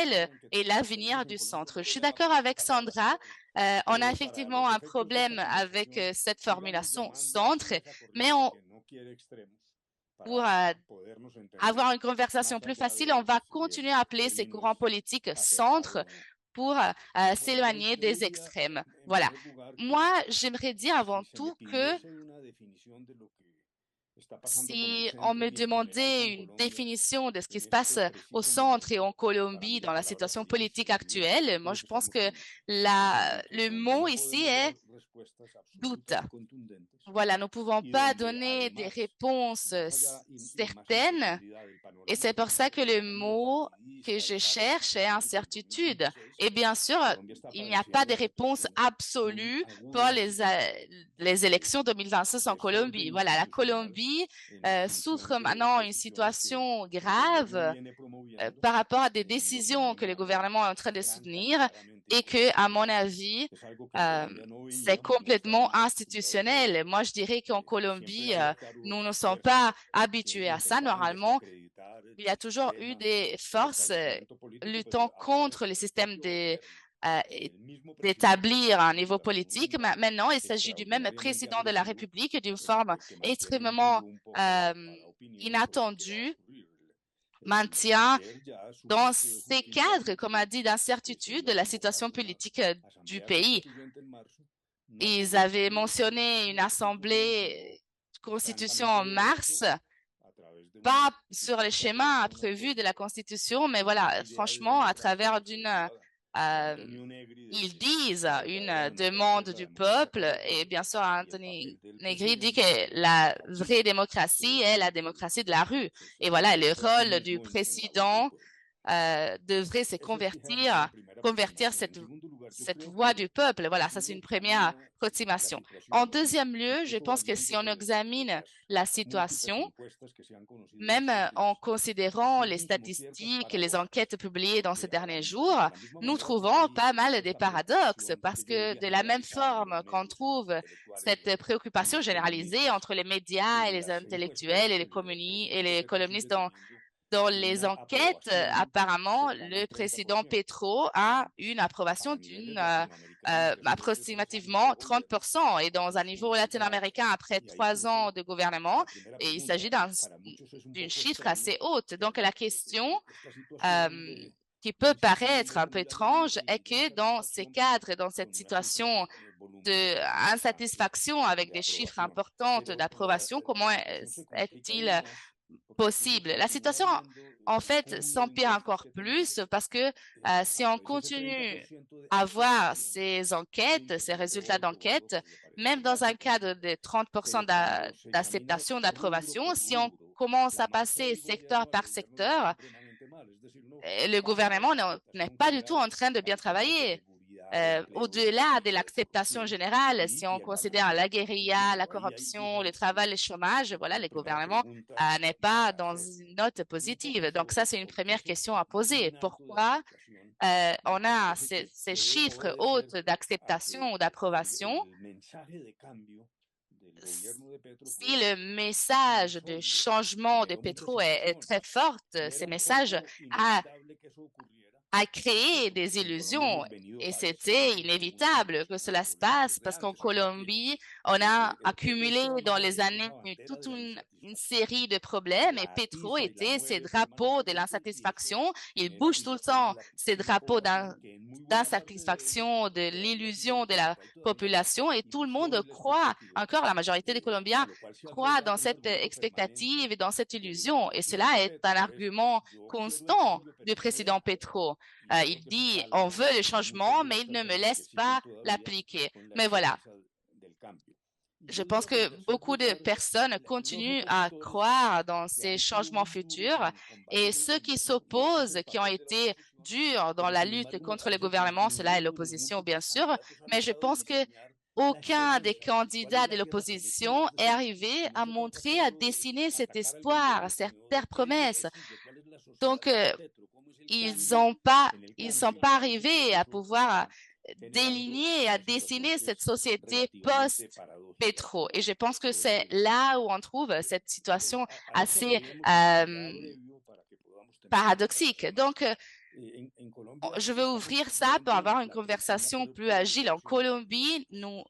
potentiel et l'avenir du centre. Je suis d'accord avec Sandra. On a effectivement un problème avec cette formulation centre, mais pour avoir une conversation plus facile, on va continuer à appeler ces courants politiques centres pour s'éloigner des extrêmes. Voilà. Moi, j'aimerais dire avant tout que si on me demandait une définition de ce qui se passe au centre et en Colombie dans la situation politique actuelle, moi, je pense que le mot ici est doute. Voilà, nous ne pouvons pas donner des réponses certaines et c'est pour ça que le mot que je cherche est incertitude. Et bien sûr, il n'y a pas de réponse absolue pour les élections 2026 en Colombie. Voilà, la Colombie souffre maintenant une situation grave par rapport à des décisions que le gouvernement est en train de soutenir et que, à mon avis, c'est complètement institutionnel. Moi, je dirais qu'en Colombie, nous ne sommes pas habitués à ça. Normalement, il y a toujours eu des forces luttant contre le système d'établir un niveau politique. Mais maintenant, il s'agit du même président de la République d'une forme extrêmement inattendue, maintient dans ces cadres, comme a dit, d'incertitude de la situation politique du pays. Ils avaient mentionné une assemblée constitution en mars, pas sur le schéma prévu de la Constitution, mais voilà, franchement, à travers ils disent une demande du peuple et bien sûr, Anthony Negri dit que la vraie démocratie est la démocratie de la rue. Et voilà, le rôle du président devrait se convertir cette voix du peuple. Voilà, ça c'est une première approximation. En deuxième lieu, je pense que si on examine la situation, même en considérant les statistiques et les enquêtes publiées dans ces derniers jours, nous trouvons pas mal de paradoxes parce que de la même forme qu'on trouve cette préoccupation généralisée entre les médias et les intellectuels et les communistes dans les enquêtes, apparemment, le président Petro a une approbation approximativement 30%. Et dans un niveau latino-américain, après 3 ans de gouvernement, et il s'agit d'une chiffre assez haute. Donc, la question qui peut paraître un peu étrange est que dans ces cadres, dans cette situation d'insatisfaction avec des chiffres importants d'approbation, comment est-il possible? La situation, en fait, s'empire encore plus parce que si on continue à voir ces enquêtes, ces résultats d'enquête, même dans un cadre de 30% d'acceptation, d'approbation, si on commence à passer secteur par secteur, le gouvernement n'est pas du tout en train de bien travailler. Au-delà de l'acceptation générale, si on considère la guérilla, la corruption, le travail, le chômage, voilà, le gouvernement n'est pas dans une note positive. Donc ça, c'est une première question à poser. Pourquoi on a ces chiffres hauts d'acceptation ou d'approbation si le message de changement de Petro est très fort, ce message a créé des illusions et c'était inévitable que cela se passe parce qu'en Colombie, on a accumulé dans les années toute une série de problèmes et Petro était ces drapeaux de l'insatisfaction. Il bouge tout le temps ces drapeaux d'insatisfaction, de l'illusion de la population et tout le monde croit, encore la majorité des Colombiens croient dans cette expectative et dans cette illusion et cela est un argument constant du président Petro. Il dit, on veut le changement, mais il ne me laisse pas l'appliquer. Mais voilà, je pense que beaucoup de personnes continuent à croire dans ces changements futurs et ceux qui s'opposent, qui ont été durs dans la lutte contre le gouvernement, cela est l'opposition, bien sûr, mais je pense que aucun des candidats de l'opposition est arrivé à montrer, à dessiner cet espoir, cette promesse. Donc, ils sont pas arrivés à pouvoir déligner, à dessiner cette société post-pétro. Et je pense que c'est là où on trouve cette situation assez paradoxique. Donc, je veux ouvrir ça pour avoir une conversation plus agile. En Colombie, nous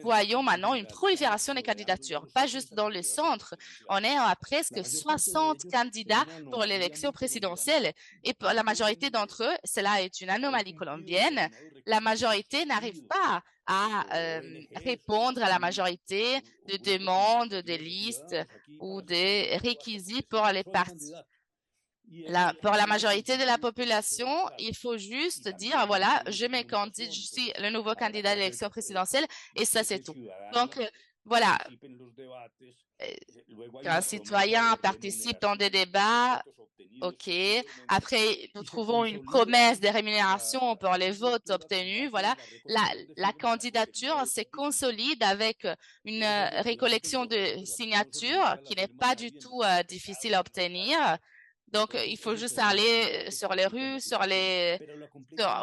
voyons maintenant une prolifération des candidatures, pas juste dans le centre. On est à presque 60 candidats pour l'élection présidentielle et pour la majorité d'entre eux, cela est une anomalie colombienne, la majorité n'arrive pas à répondre à la majorité de demandes, des listes ou des réquisites pour les partis. Pour la majorité de la population, il faut juste dire, voilà, je suis le nouveau candidat à l'élection présidentielle et ça, c'est tout. Donc, voilà, qu'un citoyen participe dans des débats, OK. Après, nous trouvons une promesse de rémunération pour les votes obtenus. Voilà, la candidature se consolide avec une récollection de signatures qui n'est pas du tout difficile à obtenir. Donc, il faut juste aller sur les rues,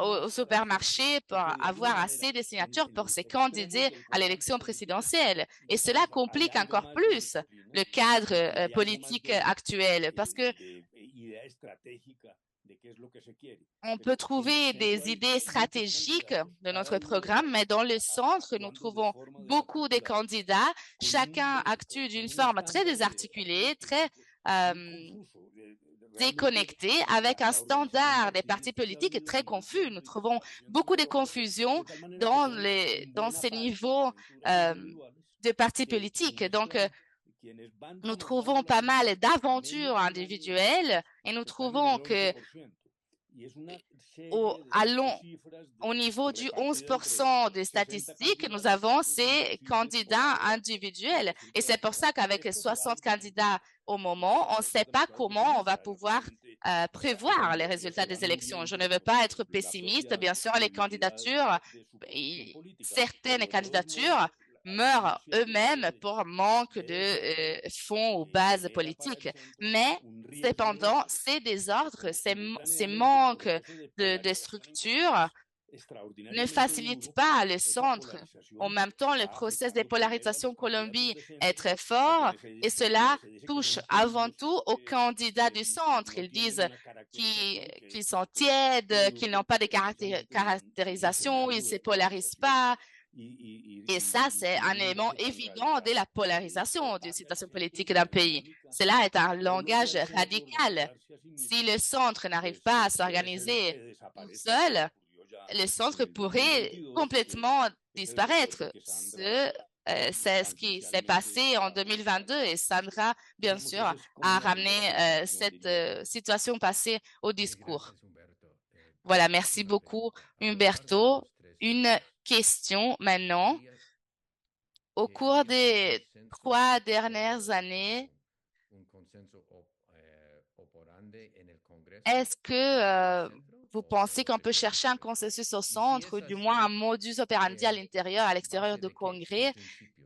au supermarché pour avoir assez de signatures pour se candider à l'élection présidentielle. Et cela complique encore plus le cadre politique actuel parce que on peut trouver des idées stratégiques de notre programme, mais dans le centre, nous trouvons beaucoup de candidats, chacun actue d'une forme très désarticulée, très déconnecté, avec un standard des partis politiques très confus. Nous trouvons beaucoup de confusion dans ces niveaux de partis politiques. Donc, nous trouvons pas mal d'aventures individuelles et nous trouvons que au niveau du 11% des statistiques, nous avons ces candidats individuels. Et c'est pour ça qu'avec 60 candidats au moment, on ne sait pas comment on va pouvoir prévoir les résultats des élections. Je ne veux pas être pessimiste. Bien sûr, certaines candidatures meurent eux-mêmes pour manque de fonds ou bases politiques. Mais cependant, ces désordres, ces manques de structure ne facilite pas le centre. En même temps, le processus de polarisation en Colombie est très fort et cela touche avant tout aux candidats du centre. Ils disent qu'ils sont tièdes, qu'ils n'ont pas de caractérisation, ils ne se polarisent pas. Et ça, c'est un élément évident de la polarisation d'une situation politique d'un pays. Cela est un langage radical. Si le centre n'arrive pas à s'organiser tout seul, le centre pourrait complètement disparaître. C'est ce qui s'est passé en 2022 et Sandra, bien sûr, a ramené cette situation passée au discours. Voilà, merci beaucoup, Humberto. Une question maintenant. Au cours des 3 dernières années, est-ce que vous pensez qu'on peut chercher un consensus au centre ou du moins un modus operandi à l'intérieur, à l'extérieur du Congrès?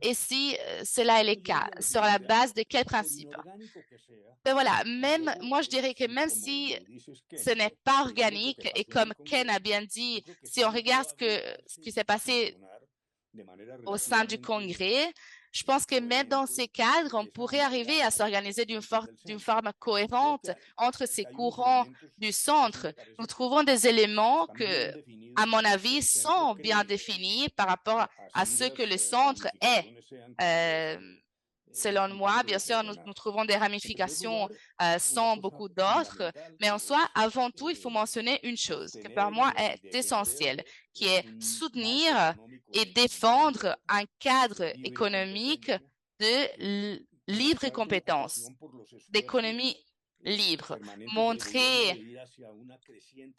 Et si cela est le cas, sur la base de quels principes? Ben voilà, moi je dirais que même si ce n'est pas organique et comme Ken a bien dit, si on regarde ce qui s'est passé au sein du Congrès, je pense que même dans ces cadres, on pourrait arriver à s'organiser d'une forme cohérente entre ces courants du centre. Nous trouvons des éléments que, à mon avis, sont bien définis par rapport à ce que le centre est. Selon moi, bien sûr, nous trouvons des ramifications sans beaucoup d'autres, mais en soi, avant tout, il faut mentionner une chose qui, pour moi, est essentielle, qui est soutenir et défendre un cadre économique de libre compétence, d'économie libre, montrer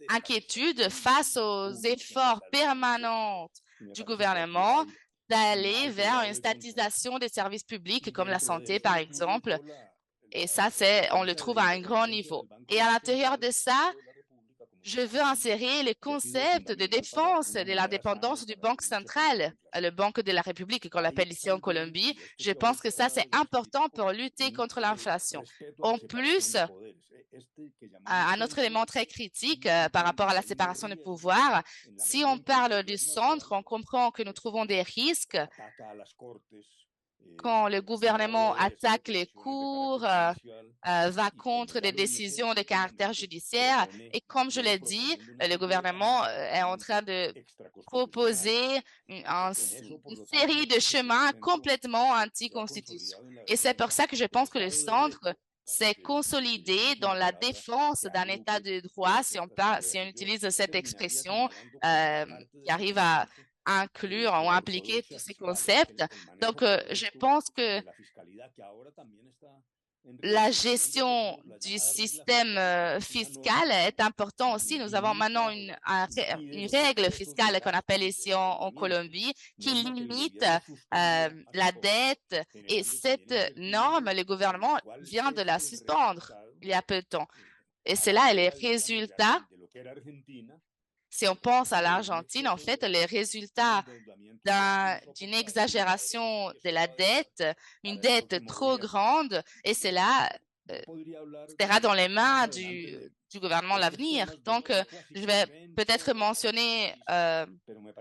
inquiétude face aux efforts permanents du gouvernement d'aller vers une statisation des services publics comme la santé, par exemple. Et ça, on le trouve à un grand niveau. Et à l'intérieur de ça, je veux insérer le concept de défense de l'indépendance du Banque centrale, le Banque de la République, qu'on l'appelle ici en Colombie. Je pense que ça, c'est important pour lutter contre l'inflation. En plus, un autre élément très critique par rapport à la séparation des pouvoirs, si on parle du centre, on comprend que nous trouvons des risques quand le gouvernement attaque les cours, va contre des décisions de caractère judiciaire. Et comme je l'ai dit, le gouvernement est en train de proposer une série de chemins complètement anticonstitutionnels. Et c'est pour ça que je pense que le centre s'est consolidé dans la défense d'un état de droit, si on utilise cette expression, qui arrive à inclure ou impliquer tous ces concepts. Donc, je pense que la gestion du système fiscal est important aussi. Nous avons maintenant une règle fiscale qu'on appelle ici en Colombie qui limite la dette et cette norme, le gouvernement vient de la suspendre il y a peu de temps. Et c'est là les résultats. Si on pense à l'Argentine, en fait, les résultats d'une exagération de la dette, une dette trop grande, et cela sera dans les mains du gouvernement à l'avenir. Donc, je vais peut-être mentionner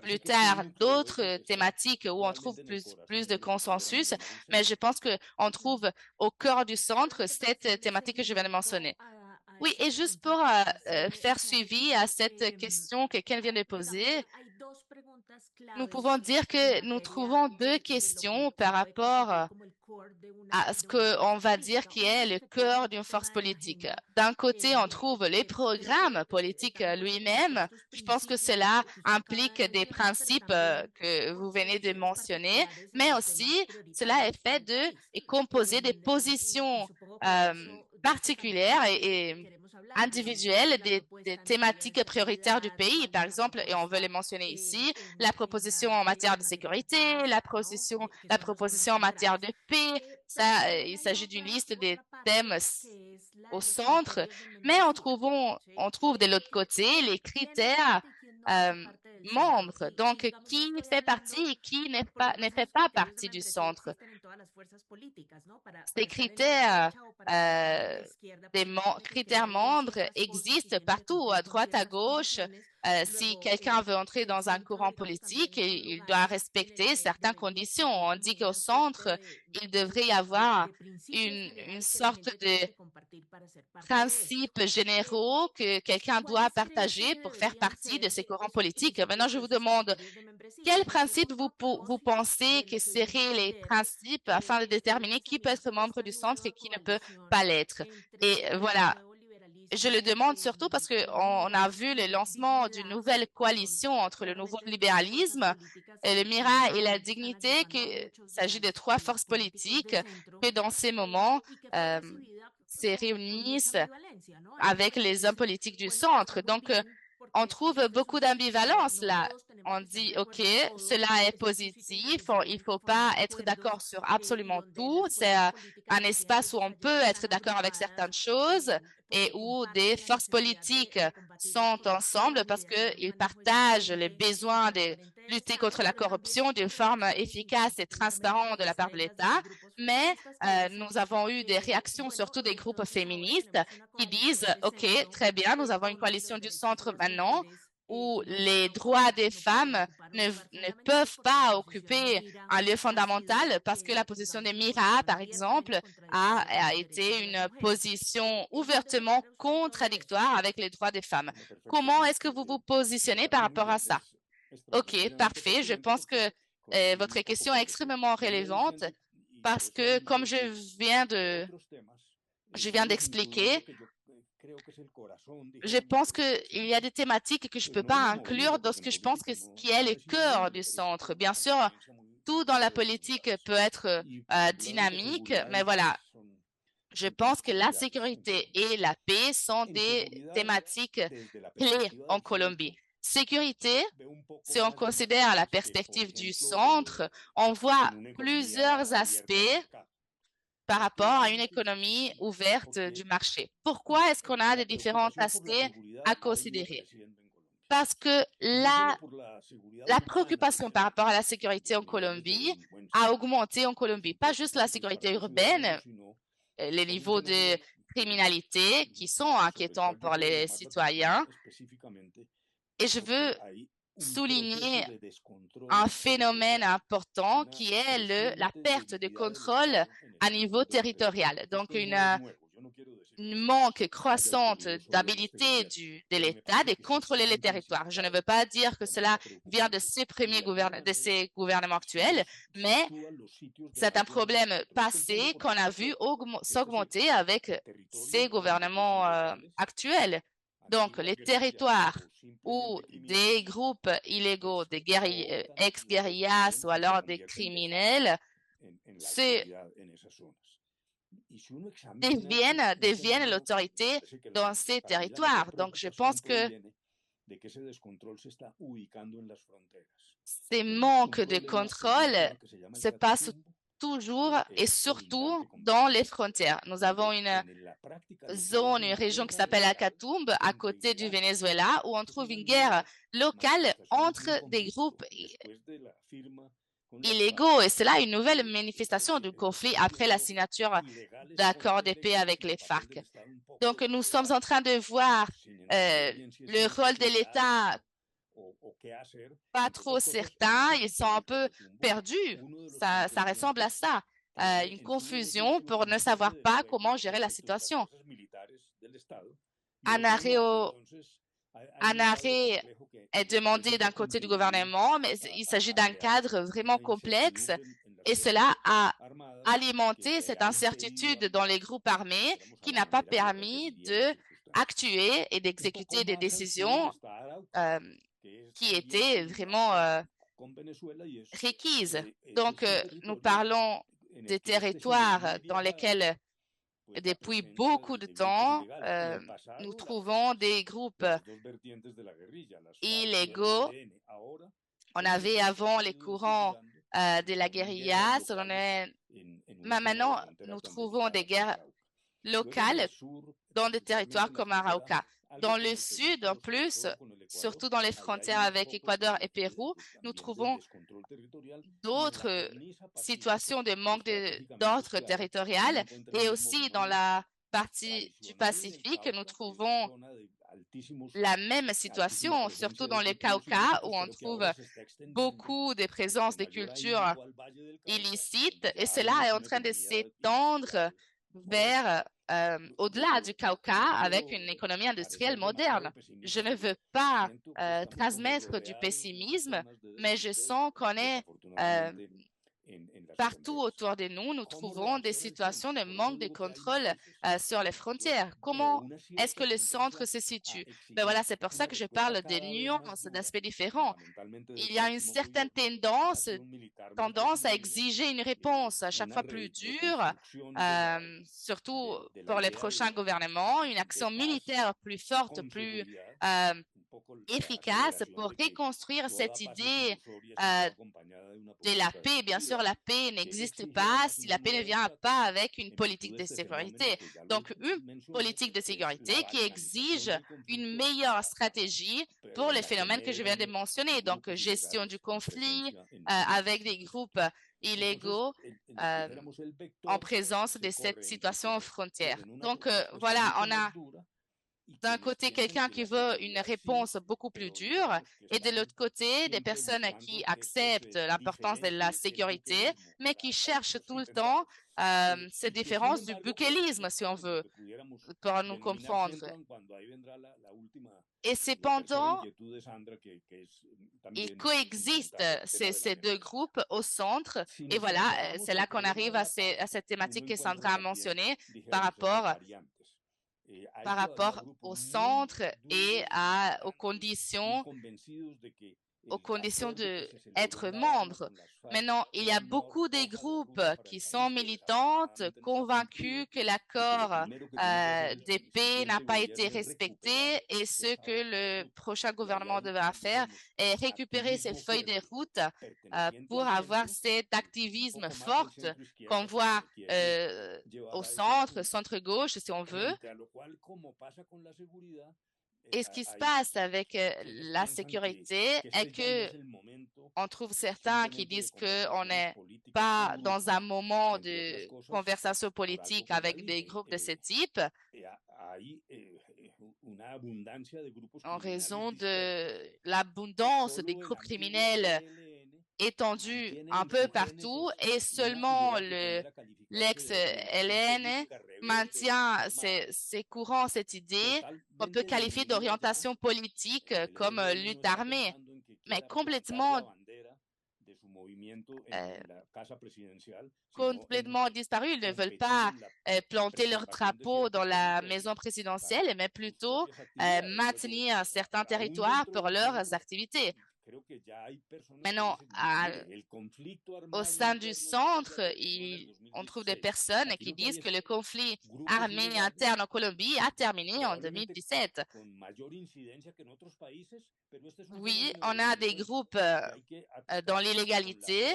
plus tard d'autres thématiques où on trouve plus de consensus, mais je pense qu'on trouve au cœur du centre cette thématique que je viens de mentionner. Oui, et juste pour faire suivi à cette question que Ken vient de poser, nous pouvons dire que nous trouvons deux questions par rapport à ce qu'on va dire qui est le cœur d'une force politique. D'un côté, on trouve les programmes politiques lui-même. Je pense que cela implique des principes que vous venez de mentionner, mais aussi cela est fait et composé des positions particulières et individuelles des thématiques prioritaires du pays, par exemple, et on veut les mentionner ici, la proposition en matière de sécurité, la proposition en matière de paix. Ça, il s'agit d'une liste des thèmes au centre, mais on trouve de l'autre côté les critères membres. Donc, qui fait partie et qui ne fait pas partie du centre. Ces critères, critères membres existent partout, à droite, à gauche. Si quelqu'un veut entrer dans un courant politique, il doit respecter certaines conditions. On dit qu'au centre, il devrait y avoir une sorte de principes généraux que quelqu'un doit partager pour faire partie de ces courants politiques. Maintenant, je vous demande, quels principes vous pensez que seraient les principes afin de déterminer qui peut être membre du centre et qui ne peut pas l'être? Et voilà. Je le demande surtout parce qu'on a vu le lancement d'une nouvelle coalition entre le nouveau libéralisme, le MIRA et la dignité, qu'il s'agit de trois forces politiques que dans ces moments se réunissent avec les hommes politiques du centre. Donc, on trouve beaucoup d'ambivalence là. On dit, OK, cela est positif, il ne faut pas être d'accord sur absolument tout. C'est un espace où on peut être d'accord avec certaines choses et où des forces politiques sont ensemble parce qu'ils partagent les besoins de lutter contre la corruption d'une forme efficace et transparente de la part de l'État. Mais nous avons eu des réactions, surtout des groupes féministes, qui disent, OK, très bien, nous avons une coalition du centre maintenant où les droits des femmes ne peuvent pas occuper un lieu fondamental parce que la position des MIRA, par exemple, a été une position ouvertement contradictoire avec les droits des femmes. Comment est-ce que vous vous positionnez par rapport à ça? OK, parfait. Je pense que votre question est extrêmement relevante parce que, comme je viens d'expliquer, je pense qu'il y a des thématiques que je ne peux pas inclure dans ce que je pense qui est le cœur du centre. Bien sûr, tout dans la politique peut être dynamique, mais voilà, je pense que la sécurité et la paix sont des thématiques clés en Colombie. Sécurité, si on considère la perspective du centre, on voit plusieurs aspects par rapport à une économie ouverte du marché. Pourquoi est-ce qu'on a des différents aspects à considérer? Parce que la préoccupation par rapport à la sécurité en Colombie a augmenté en Colombie. Pas juste la sécurité urbaine, les niveaux de criminalité qui sont inquiétants pour les citoyens. Et je veux souligner un phénomène important qui est la perte de contrôle à niveau territorial. Donc, une manque croissante d'habilité de l'État de contrôler les territoires. Je ne veux pas dire que cela vient de ces gouvernements actuels, mais c'est un problème passé qu'on a vu s'augmenter avec ces gouvernements actuels. Donc, les territoires où des groupes illégaux, des ex-guérillas ou alors des criminels deviennent l'autorité dans ces territoires. Donc, je pense que ces manques de contrôle se passent toujours et surtout dans les frontières. Nous avons une région qui s'appelle Akatumbe, à côté du Venezuela, où on trouve une guerre locale entre des groupes illégaux. Et c'est là une nouvelle manifestation du conflit après la signature d'accords de paix avec les FARC. Donc, nous sommes en train de voir le rôle de l'État pas trop certain. Ils sont un peu perdus. Ça ressemble à ça. Une confusion pour ne savoir pas comment gérer la situation. Un arrêt est demandé d'un côté du gouvernement, mais il s'agit d'un cadre vraiment complexe et cela a alimenté cette incertitude dans les groupes armés qui n'a pas permis d'actuer et d'exécuter des décisions qui étaient vraiment requises. Donc, nous parlons des territoires dans lesquels depuis beaucoup de temps, nous trouvons des groupes illégaux. On avait avant les courants de la guérilla. Maintenant, nous trouvons des guerres locales dans des territoires comme Arauca. Dans le sud, en plus, surtout dans les frontières avec Équateur et Pérou, nous trouvons d'autres situations de manque d'ordre territorial et aussi dans la partie du Pacifique, nous trouvons la même situation, surtout dans les Cauca, où on trouve beaucoup de présences de cultures illicites, et cela est en train de s'étendre vers au-delà du Cauca avec une économie industrielle moderne. Je ne veux pas transmettre du pessimisme, mais je sens qu'on est partout autour de nous, nous trouvons des situations de manque de contrôle sur les frontières. Comment est-ce que le centre se situe? Ben voilà, c'est pour ça que je parle des nuances, d'aspects différents. Il y a une certaine tendance à exiger une réponse à chaque fois plus dure, surtout pour les prochains gouvernements, une action militaire plus forte, plus efficace pour reconstruire cette idée de la paix. Bien sûr, la paix n'existe pas si la paix ne vient pas avec une politique de sécurité. Donc, une politique de sécurité qui exige une meilleure stratégie pour les phénomènes que je viens de mentionner. Donc, gestion du conflit avec des groupes illégaux en présence de cette situation aux frontières. Donc, voilà, on a d'un côté quelqu'un qui veut une réponse beaucoup plus dure et de l'autre côté des personnes qui acceptent l'importance de la sécurité, mais qui cherchent tout le temps ces différences du buckélisme, si on veut, pour nous comprendre. Et cependant, ils coexistent, ces deux groupes au centre. Et voilà, c'est là qu'on arrive à cette thématique que Sandra a mentionnée par rapport au centre et aux conditions d'être membre. Maintenant, il y a beaucoup de groupes qui sont militantes, convaincus que l'accord de paix n'a pas été respecté et ce que le prochain gouvernement devra faire est récupérer ces feuilles de route pour avoir cet activisme fort qu'on voit au centre-gauche, si on veut. Et ce qui se passe avec la sécurité est que on trouve certains qui disent qu'on n'est pas dans un moment de conversation politique avec des groupes de ce type. en raison de l'abondance des groupes criminels étendus un peu partout et seulement l'ex-LN maintient ces courants, cette idée qu'on peut qualifier d'orientation politique comme lutte armée, mais complètement disparu. Ils ne veulent pas planter leur drapeau dans la maison présidentielle, mais plutôt maintenir certains territoires pour leurs activités. Maintenant, au sein du centre, on trouve des personnes qui disent que le conflit armé interne en Colombie a terminé en 2017. Oui, on a des groupes dans l'illégalité,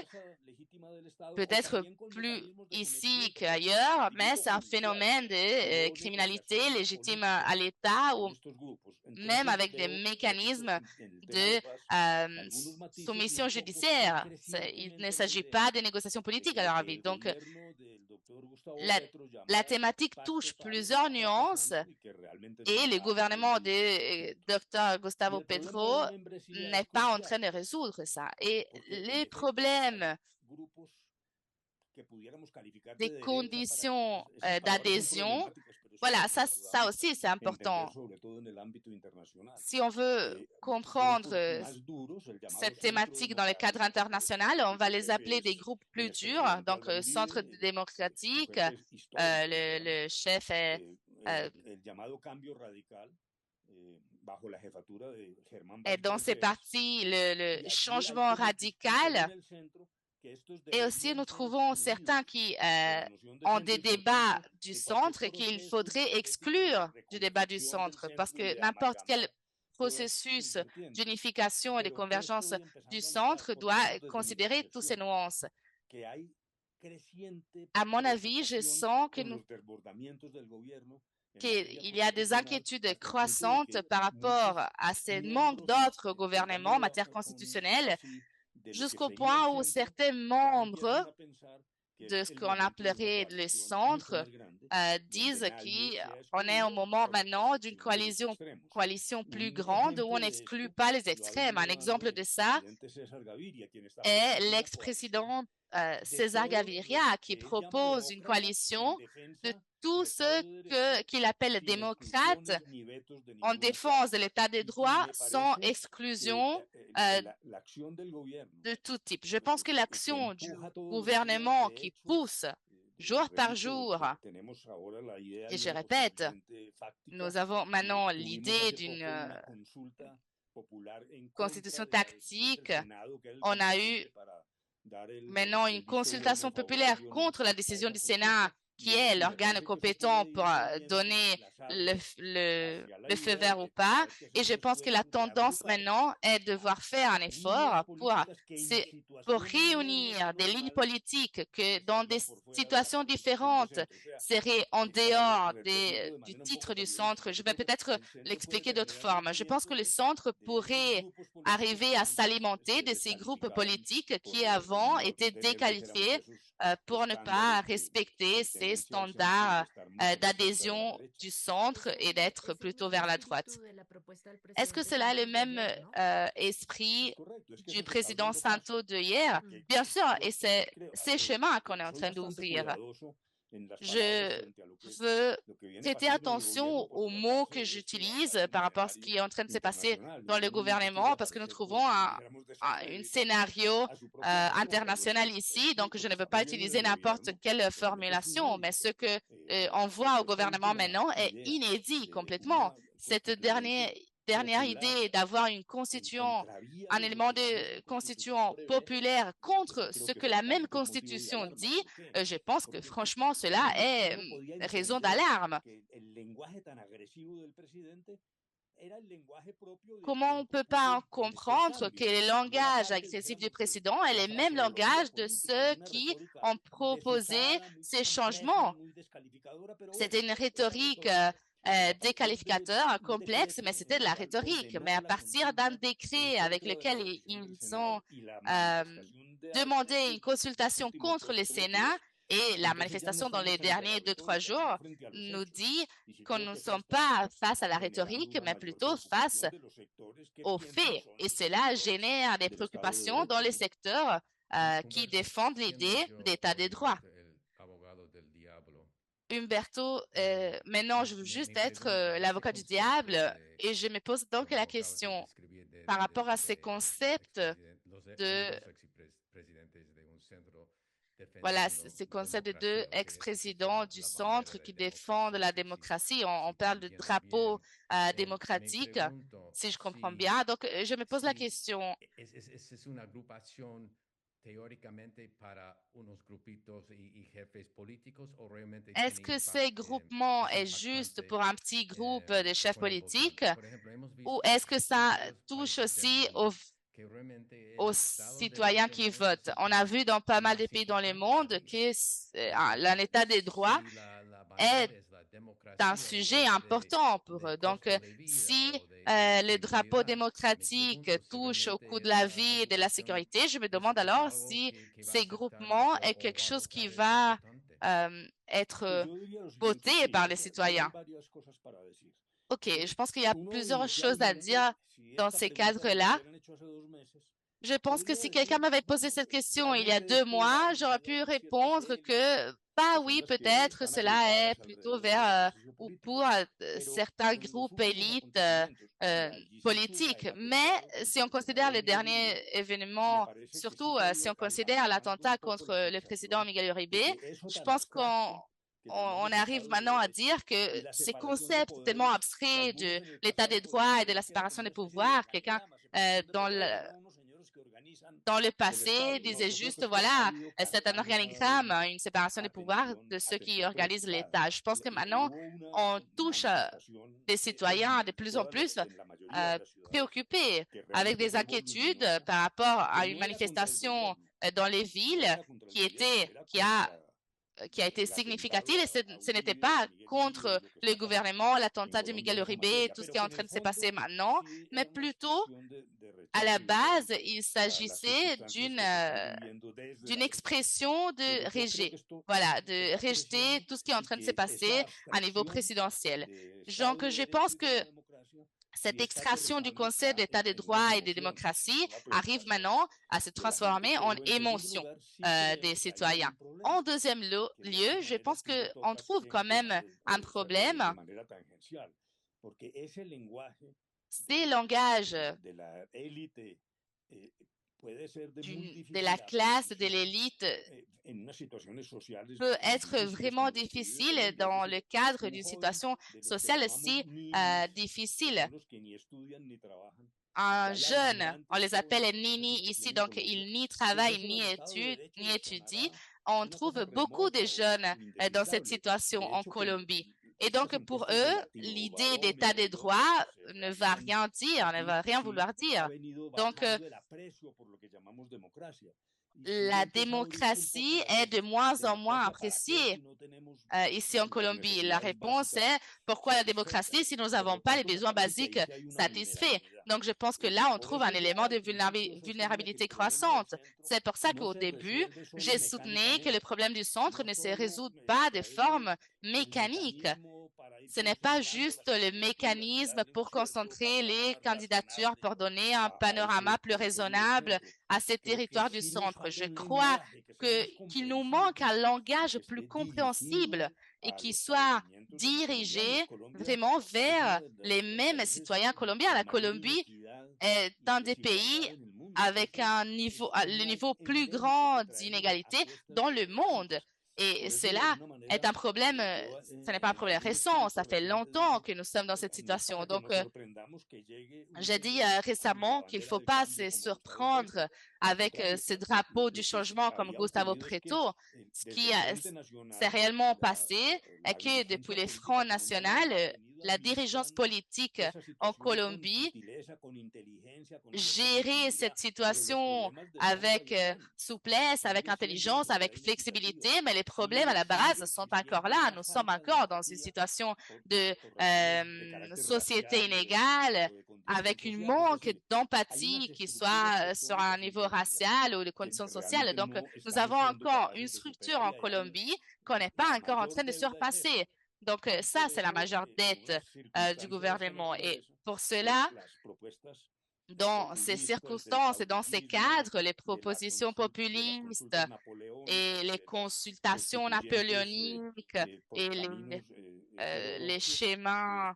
peut-être plus ici qu'ailleurs, mais c'est un phénomène de criminalité légitime à l'État ou même avec des mécanismes de soumission judiciaire. Il ne s'agit pas de négociations politiques à leur avis. Donc, la thématique touche plusieurs nuances et le gouvernement de Dr. Gustavo Petro n'est pas en train de résoudre ça. Et les problèmes des conditions d'adhésion, voilà, ça aussi c'est important. Si on veut comprendre cette thématique dans le cadre international, on va les appeler des groupes plus durs. Donc, Centre démocratique, le chef est et dans ces partis, le changement radical. Et aussi, nous trouvons certains qui ont des débats du centre et qu'il faudrait exclure du débat du centre parce que n'importe quel processus d'unification et de convergence du centre doit considérer toutes ces nuances. À mon avis, je sens qu'il y a des inquiétudes croissantes par rapport à ce manque d'ordre au gouvernement en matière constitutionnelle, jusqu'au point où certains membres de ce qu'on appellerait le centre disent qu'on est au moment maintenant d'une coalition plus grande où on n'exclut pas les extrêmes. Un exemple de ça est l'ex-président César Gaviria qui propose une coalition de tous ceux qu'il appelle démocrates en défense de l'état de droit sans exclusion de tout type. Je pense que l'action du gouvernement qui pousse jour par jour, et je répète, nous avons maintenant l'idée d'une constitution tactique. On a eu maintenant une consultation populaire contre la décision du Sénat qui est l'organe compétent pour donner le feu vert ou pas. Et je pense que la tendance maintenant est de devoir faire un effort pour réunir des lignes politiques que dans des situations différentes seraient en dehors du titre du centre. Je vais peut-être l'expliquer d'autres formes. Je pense que le centre pourrait arriver à s'alimenter de ces groupes politiques qui avant étaient déqualifiés pour ne pas respecter ces standards d'adhésion du centre et d'être plutôt vers la droite. Est-ce que cela est le même esprit du président Santos de hier? Bien sûr, et c'est ces chemins qu'on est en train d'ouvrir. Je veux prêter attention aux mots que j'utilise par rapport à ce qui est en train de se passer dans le gouvernement parce que nous trouvons un scénario international ici, donc je ne veux pas utiliser n'importe quelle formulation, mais ce que on voit au gouvernement maintenant est inédit complètement. Cette dernière idée d'avoir un élément de constituant populaire contre ce que la même constitution dit, je pense que franchement, cela est raison d'alarme. Comment on ne peut pas comprendre que le langage agressif du président est le même langage de ceux qui ont proposé ces changements? C'était une rhétorique déqualificateur, complexe, mais c'était de la rhétorique. Mais à partir d'un décret avec lequel ils ont demandé une consultation contre le Sénat, Et la manifestation dans les derniers 2-3 jours nous dit qu'on ne sommes pas face à la rhétorique, mais plutôt face aux faits. Et cela génère des préoccupations dans les secteurs qui défendent l'idée d'état des droits. Humberto, maintenant, je veux juste être l'avocat du diable et je me pose donc la question par rapport à ces concepts de, voilà, ces concepts de deux ex-présidents du centre qui défendent la démocratie. On parle de drapeau démocratique, si je comprends bien. Donc, je me pose la question, est-ce que ces groupements est juste pour un petit groupe de chefs politiques ou est-ce que ça touche aussi aux citoyens qui votent? On a vu dans pas mal de pays dans le monde que l'état des droits est un sujet important pour eux. Donc, si le drapeau démocratique touche au coût de la vie et de la sécurité, je me demande alors si ces groupements est quelque chose qui va être voté par les citoyens. OK, je pense qu'il y a plusieurs choses à dire dans ces cadres-là. Je pense que si quelqu'un m'avait posé cette question il y a 2 mois, j'aurais pu répondre que, bah oui, peut-être cela est plutôt vers ou pour certains groupes élites politiques. Mais si on considère les derniers événements, surtout si on considère l'attentat contre le président Miguel Uribe, je pense qu'on arrive maintenant à dire que ces concepts tellement abstraits de l'état des droits et de la séparation des pouvoirs, quelqu'un dans le passé disait juste, voilà, c'est un organigramme, une séparation des pouvoirs de ceux qui organisent l'État. Je pense que maintenant, on touche des citoyens de plus en plus préoccupés avec des inquiétudes par rapport à une manifestation dans les villes qui a été significative et ce n'était pas contre le gouvernement, l'attentat de Miguel Uribe, tout ce qui est en train de se passer maintenant, mais plutôt à la base, il s'agissait d'une expression de rejet. Voilà, de rejeter tout ce qui est en train de se passer à niveau présidentiel. Donc, je pense que cette extraction du concept d'état de droit et de démocratie arrive maintenant à se transformer en émotion des citoyens. En deuxième lieu, je pense qu'on trouve quand même un problème. Ces langages de la classe, de l'élite, peut être vraiment difficile dans le cadre d'une situation sociale si difficile. Un jeune, on les appelle nini ici, donc ils ni travaillent ni étudient. On trouve beaucoup de jeunes dans cette situation en Colombie. Et donc, pour eux, l'idée d'état de droit ne va rien dire, ne va rien vouloir dire. Donc, la démocratie est de moins en moins appréciée ici en Colombie. La réponse est pourquoi la démocratie si nous n'avons pas les besoins basiques satisfaits? Donc, je pense que là, on trouve un élément de vulnérabilité croissante. C'est pour ça qu'au début, j'ai soutenu que le problème du centre ne se résout pas de forme mécanique. Ce n'est pas juste le mécanisme pour concentrer les candidatures pour donner un panorama plus raisonnable à ces territoires du centre. Je crois qu'il nous manque un langage plus compréhensible et qui soit dirigé vraiment vers les mêmes citoyens colombiens. La Colombie est un des pays avec le niveau plus grand d'inégalité dans le monde. Et cela est un problème, ce n'est pas un problème récent, ça fait longtemps que nous sommes dans cette situation. Donc, j'ai dit récemment qu'il ne faut pas se surprendre avec ce drapeau du changement comme Gustavo Petro. Ce qui s'est réellement passé est que depuis le Front National, la dirigeance politique en Colombie gérer cette situation avec souplesse, avec intelligence, avec flexibilité, mais les problèmes à la base sont encore là. Nous sommes encore dans une situation de société inégale, avec une manque d'empathie qui soit sur un niveau racial ou de conditions sociales. Donc, nous avons encore une structure en Colombie qu'on n'est pas encore en train de surpasser. Donc, ça, c'est la majeure dette du gouvernement. Et pour cela, dans ces circonstances et dans ces cadres, les propositions populistes et les consultations napoléoniques et les schémas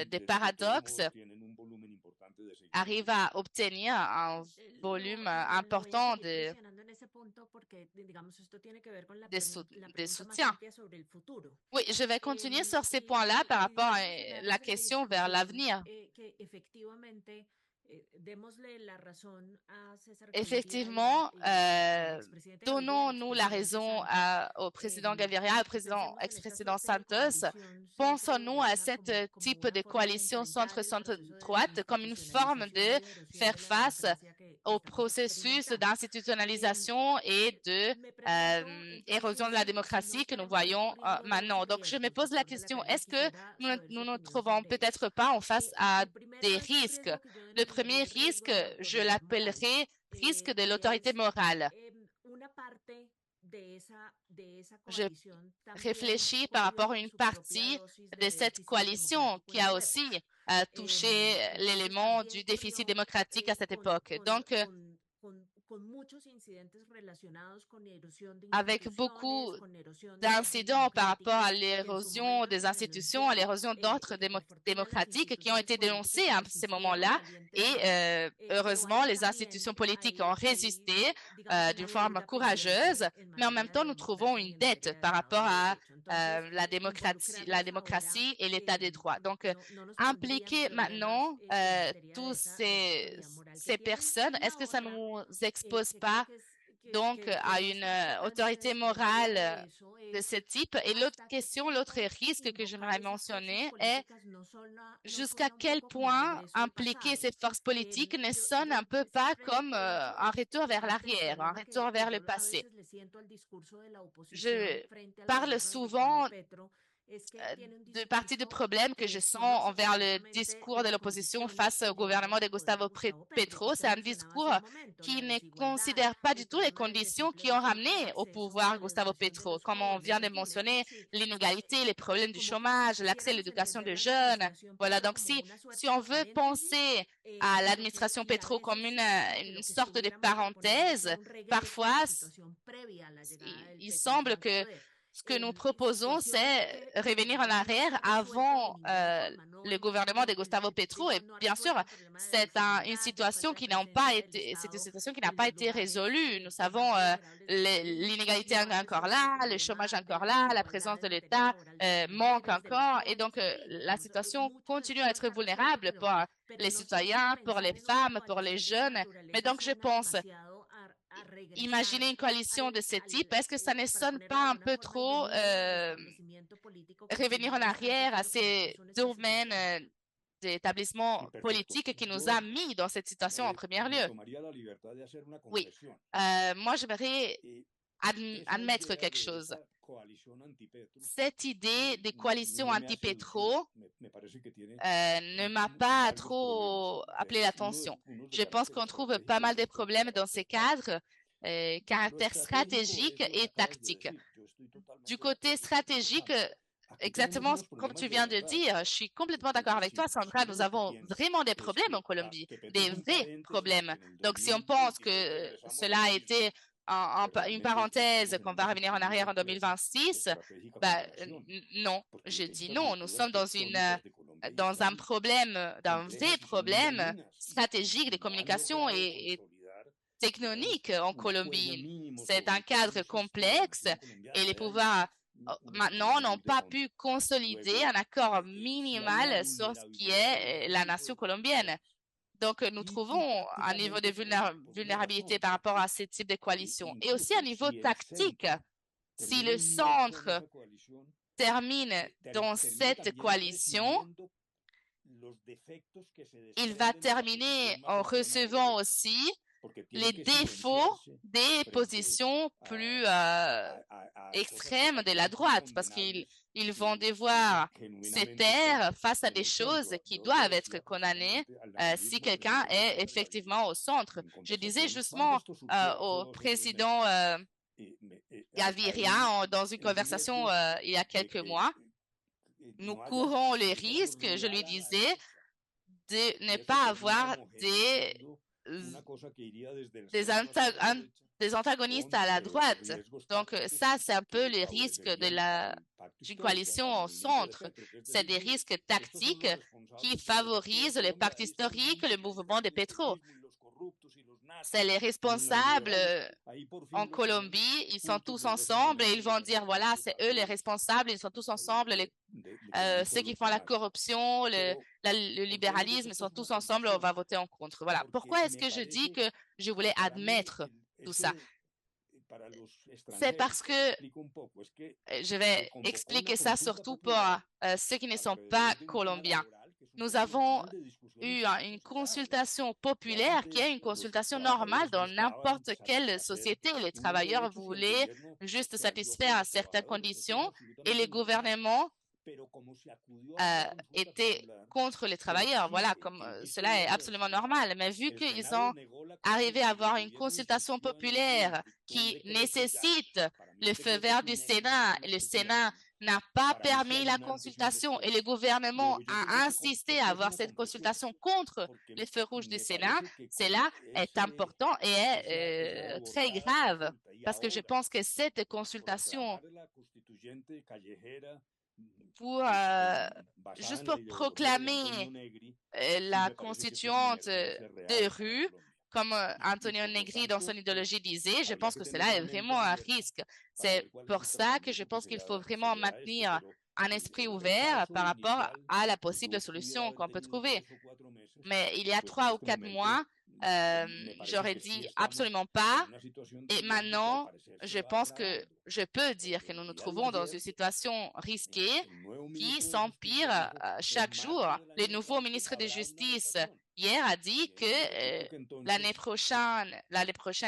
des paradoxes arrivent à obtenir un volume important de soutien. Oui, je vais continuer sur ces points-là par rapport à la question vers l'avenir. Effectivement, donnons-nous la raison au président Gaviria, au ex-président Santos. Pensons-nous à ce type de coalition centre-centre-droite comme une forme de faire face au processus d'institutionnalisation et d'érosion de la démocratie que nous voyons maintenant. Donc, je me pose la question, est-ce que nous ne trouvons peut-être pas en face à des risques? Le premier risque, je l'appellerai risque de l'autorité morale. Je réfléchis par rapport à une partie de cette coalition qui a aussi touché l'élément du déficit démocratique à cette époque. Donc, avec beaucoup d'incidents par rapport à l'érosion des institutions, à l'érosion d'autres démocratiques qui ont été dénoncés à ces moments-là. Et heureusement, les institutions politiques ont résisté d'une forme courageuse, mais en même temps, nous trouvons une dette par rapport à la démocratie et l'état des droits. Donc, impliquer maintenant tous ces personnes, est-ce que ça ne nous expose pas donc à une autorité morale de ce type? Et l'autre question, l'autre risque que j'aimerais mentionner est jusqu'à quel point impliquer cette force politique ne sonne un peu pas comme un retour vers l'arrière, un retour vers le passé. Je parle souvent de partie de problème que je sens envers le discours de l'opposition face au gouvernement de Gustavo Petro. C'est un discours qui ne considère pas du tout les conditions qui ont ramené au pouvoir Gustavo Petro. Comme on vient de mentionner, l'inégalité, les problèmes du chômage, l'accès à l'éducation des jeunes. Voilà, donc si on veut penser à l'administration Petro comme une sorte de parenthèse, parfois, il semble que ce que nous proposons, c'est revenir en arrière avant le gouvernement de Gustavo Petro. Et bien sûr, c'est une situation qui n'a pas été résolue. Nous savons l'inégalité encore là, le chômage encore là, la présence de l'État manque encore. Et donc, la situation continue à être vulnérable pour les citoyens, pour les femmes, pour les jeunes. Mais donc, je pense imaginer une coalition de ce type, est-ce que ça ne sonne pas un peu trop revenir en arrière à ces domaines d'établissement politique qui nous a mis dans cette situation en premier lieu? Oui, moi j'aimerais admettre quelque chose. Cette idée de coalition anti-pétro ne m'a pas trop appelé l'attention. Je pense qu'on trouve pas mal de problèmes dans ces cadres, caractère stratégique et tactique. Du côté stratégique, exactement comme tu viens de dire, je suis complètement d'accord avec toi, Sandra, nous avons vraiment des problèmes en Colombie, des vrais problèmes. Donc, si on pense que cela a été une parenthèse, qu'on va revenir en arrière en 2026, non, je dis non. Nous sommes dans un problème, d'un vrai problème stratégique de communication et technique en Colombie. C'est un cadre complexe et les pouvoirs maintenant n'ont pas pu consolider un accord minimal sur ce qui est la nation colombienne. Donc, nous trouvons un niveau de vulnérabilité par rapport à ce type de coalition. Et aussi un niveau tactique. Si le centre termine dans cette coalition, il va terminer en recevant aussi les défauts des positions plus extrêmes de la droite, parce qu'ils vont devoir se taire face à des choses qui doivent être condamnées si quelqu'un est effectivement au centre. Je disais justement au président Gaviria dans une conversation il y a quelques mois, nous courons le risque, je lui disais, de ne pas avoir des antagonistes à la droite. Donc, ça, c'est un peu le risque d'une coalition au centre. C'est des risques tactiques qui favorisent les partis historiques, le mouvement des pétros. C'est les responsables en Colombie, ils sont tous ensemble et ils vont dire, voilà, c'est eux les responsables, ils sont tous ensemble, ceux qui font la corruption, le libéralisme, ils sont tous ensemble, on va voter en contre. Voilà. Pourquoi est-ce que je dis que je voulais admettre tout ça? C'est parce que je vais expliquer ça surtout pour ceux qui ne sont pas colombiens. Nous avons eu une consultation populaire qui est une consultation normale dans n'importe quelle société. Les travailleurs voulaient juste satisfaire certaines conditions et les gouvernements étaient contre les travailleurs. Voilà, comme cela est absolument normal. Mais vu qu'ils sont arrivés à avoir une consultation populaire qui nécessite le feu vert du Sénat, le Sénat n'a pas permis la consultation et le gouvernement a insisté à avoir cette consultation contre le feu rouge du Sénat, cela est important et est très grave parce que je pense que cette consultation juste pour proclamer la constituante de rue, comme Antonio Negri dans son idéologie disait, je pense que cela est vraiment un risque. C'est pour ça que je pense qu'il faut vraiment maintenir un esprit ouvert par rapport à la possible solution qu'on peut trouver. Mais il y a 3 ou 4 mois, j'aurais dit absolument pas. Et maintenant, je pense que je peux dire que nous nous trouvons dans une situation risquée qui s'empire chaque jour. Le nouveau ministre de Justice hier a dit que l'année prochaine,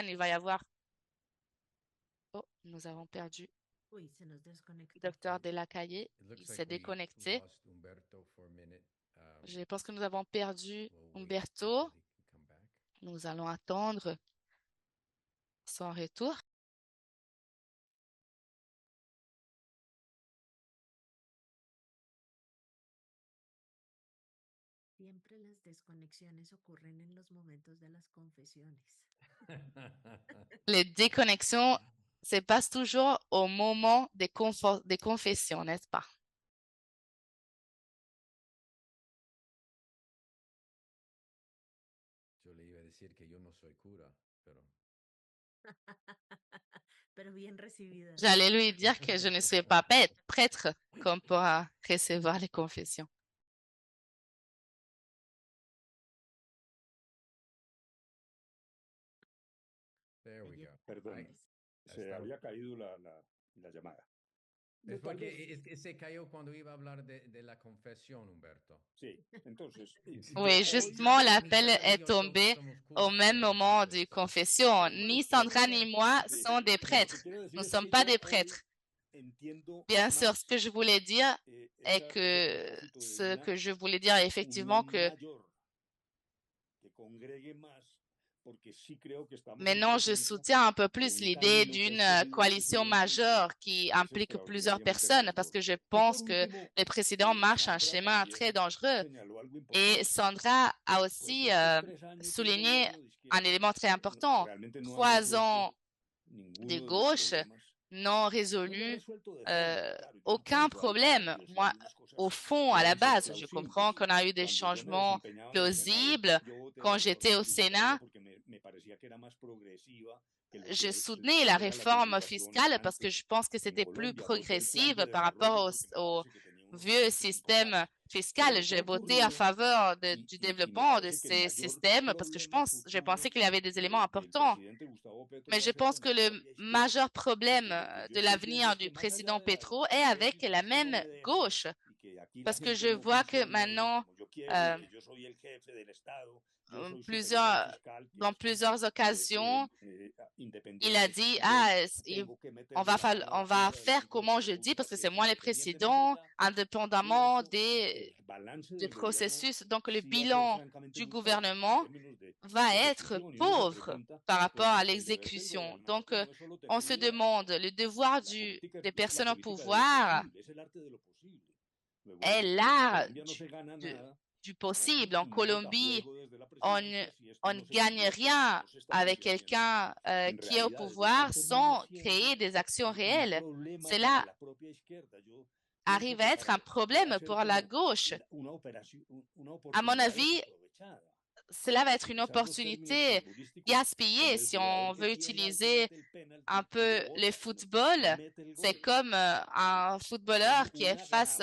il va y avoir... Oh, nous avons perdu Docteur Delacaille. Il s'est déconnecté. Je pense que nous avons perdu Humberto. Nous allons attendre son retour. Siempre las desconexiones ocurren en los momentos de las confesiones. Les déconnexions se passent toujours au moment des confessions, n'est-ce pas? Yo le iba a decir que yo no soy cura, pero... Pero bien recibida. J'allais lui dire que je ne suis pas prêtre comme pour recevoir les confessions. There we go. Perdón, se está. había caído la llamada. Es porque se cayó cuando iba a hablar de la confesión, Humberto. Sí, entonces. Oui, justement, l'appel est tombé au même moment du confession. Ni Sandra ni moi sont des prêtres. Nous ne sommes pas des prêtres. Bien sûr, ce que je voulais dire est que effectivement que maintenant, je soutiens un peu plus l'idée d'une coalition majeure qui implique plusieurs personnes parce que je pense que le président marche un chemin très dangereux. Et Sandra a aussi souligné un élément très important. 3 ans de gauche n'ont résolu aucun problème. Moi, au fond, à la base, je comprends qu'on a eu des changements plausibles. Quand j'étais au Sénat, je soutenais la réforme fiscale parce que je pense que c'était plus progressive par rapport aux vieux système fiscal. J'ai voté en faveur du développement de ces systèmes parce que j'ai pensé qu'il y avait des éléments importants. Mais je pense que le majeur problème de l'avenir du président Petro est avec la même gauche. Parce que je vois que maintenant, dans plusieurs occasions, il a dit, on va faire comme je dis parce que c'est moi le président, indépendamment du processus. Donc, le bilan du gouvernement va être pauvre par rapport à l'exécution. Donc, on se demande, le devoir des personnes au pouvoir est l'art du possible. En Colombie, on ne gagne rien avec quelqu'un qui est au pouvoir sans créer des actions réelles. Cela arrive à être un problème pour la gauche. À mon avis, cela va être une opportunité gaspillée si on veut utiliser un peu le football. C'est comme un footballeur qui est face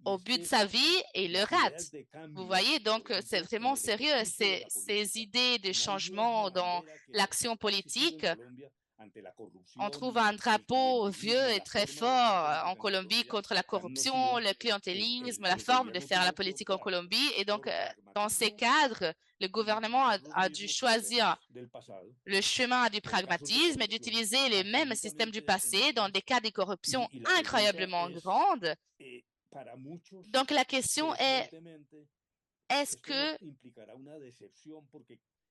au but de sa vie et le rate. Vous voyez, donc c'est vraiment sérieux. Ces idées de changement dans l'action politique. On trouve un drapeau vieux et très fort en Colombie contre la corruption, le clientélisme, la forme de faire la politique en Colombie. Et donc, dans ces cadres, le gouvernement a dû choisir le chemin du pragmatisme et d'utiliser les mêmes systèmes du passé dans des cas de corruption incroyablement grandes. Donc, la question est-ce que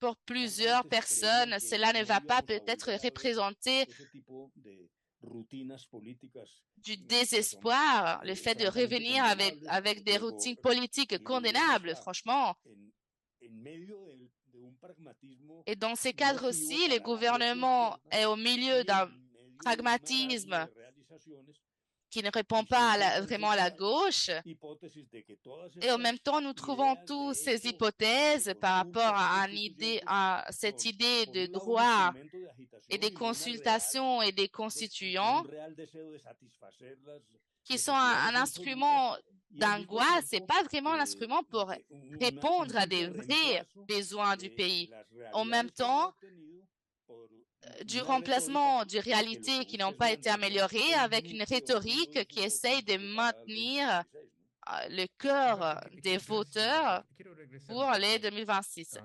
pour plusieurs personnes, cela ne va pas peut-être représenter du désespoir, le fait de revenir avec des routines politiques condamnables, franchement. Et dans ces cadres aussi, le gouvernement est au milieu d'un pragmatisme qui ne répond pas vraiment à la gauche. Et en même temps, nous trouvons toutes ces hypothèses par rapport à cette idée de droit et des consultations et des constituants qui sont un instrument d'angoisse. Ce n'est pas vraiment un instrument pour répondre à des vrais besoins du pays. En même temps, du remplacement de réalités qui n'ont pas été améliorées avec une rhétorique qui essaye de maintenir le cœur des voteurs pour les 2026.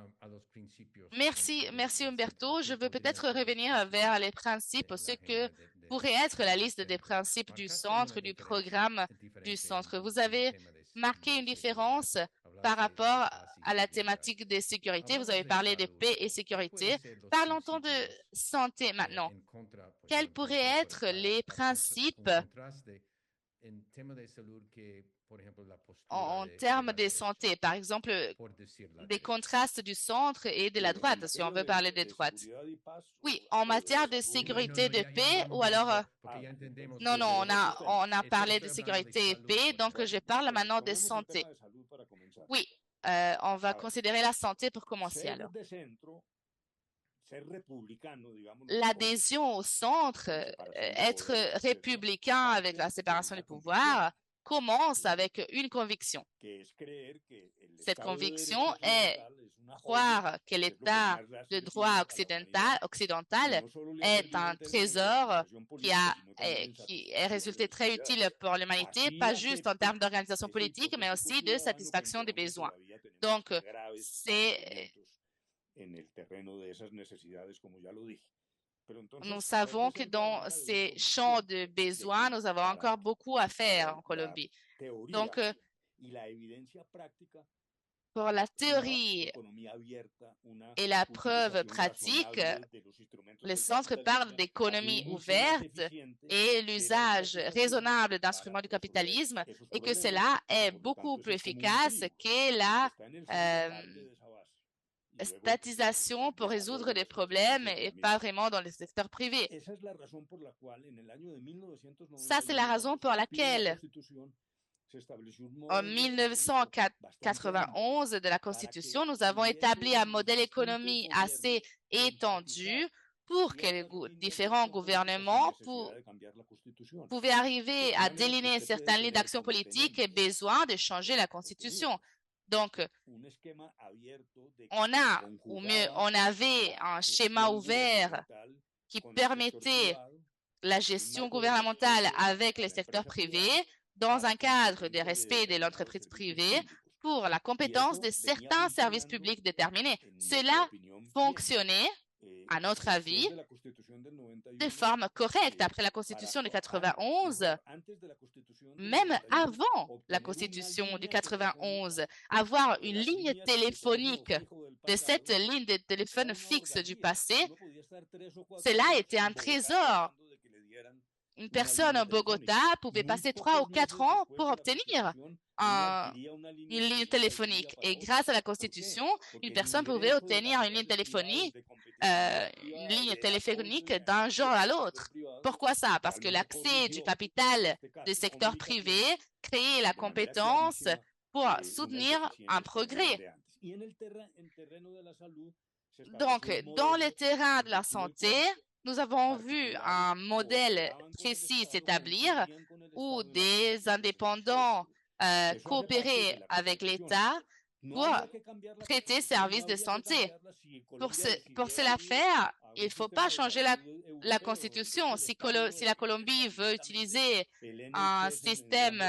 Merci Humberto. Je veux peut-être revenir vers les principes, ce que pourrait être la liste des principes du centre, du programme du centre. Vous avez marqué une différence par rapport à la thématique de sécurité. Vous avez parlé de paix et sécurité. Parlons-en de santé maintenant. Quels pourraient être les principes en termes de santé, par exemple, des contrastes du centre et de la droite, si on veut parler de droite? Oui, en matière de sécurité et de paix, ou alors... Non, on a parlé de sécurité et paix, donc je parle maintenant de santé. Oui, on va considérer la santé pour commencer alors. L'adhésion au centre, être républicain avec la séparation des pouvoirs, commence avec une conviction. Cette conviction est croire que l'État de droit occidental est un trésor qui est résulté très utile pour l'humanité, pas juste en termes d'organisation politique, mais aussi de satisfaction des besoins. Donc, nous savons que dans ces champs de besoins, nous avons encore beaucoup à faire en Colombie. Donc, pour la théorie et la preuve pratique, le centre parle d'économie ouverte et l'usage raisonnable d'instruments du capitalisme et que cela est beaucoup plus efficace que la statisation pour résoudre des problèmes et pas vraiment dans le secteur privé. Ça, c'est la raison pour laquelle en 1991 de la Constitution, nous avons établi un modèle économique assez étendu pour que les différents gouvernements pouvaient arriver à déliner certaines lignes d'action politique et besoin de changer la Constitution. Donc, on avait un schéma ouvert qui permettait la gestion gouvernementale avec le secteur privé dans un cadre de respect de l'entreprise privée pour la compétence de certains services publics déterminés. Cela fonctionnait, à notre avis, de forme correcte après la Constitution de 91, même avant la Constitution de 91, avoir une ligne téléphonique de cette ligne de téléphone fixe du passé, cela était un trésor. Une personne à Bogota pouvait passer 3 ou 4 ans pour obtenir une ligne téléphonique. Et grâce à la Constitution, une personne pouvait obtenir une ligne téléphonique d'un jour à l'autre. Pourquoi ça? Parce que l'accès du capital du secteur privé créait la compétence pour soutenir un progrès. Donc, dans le terrain de la santé, nous avons vu un modèle précis s'établir où des indépendants coopéraient avec l'État pour prêter service de santé. Pour cela faire, il ne faut pas changer la Constitution. Si la Colombie veut utiliser un système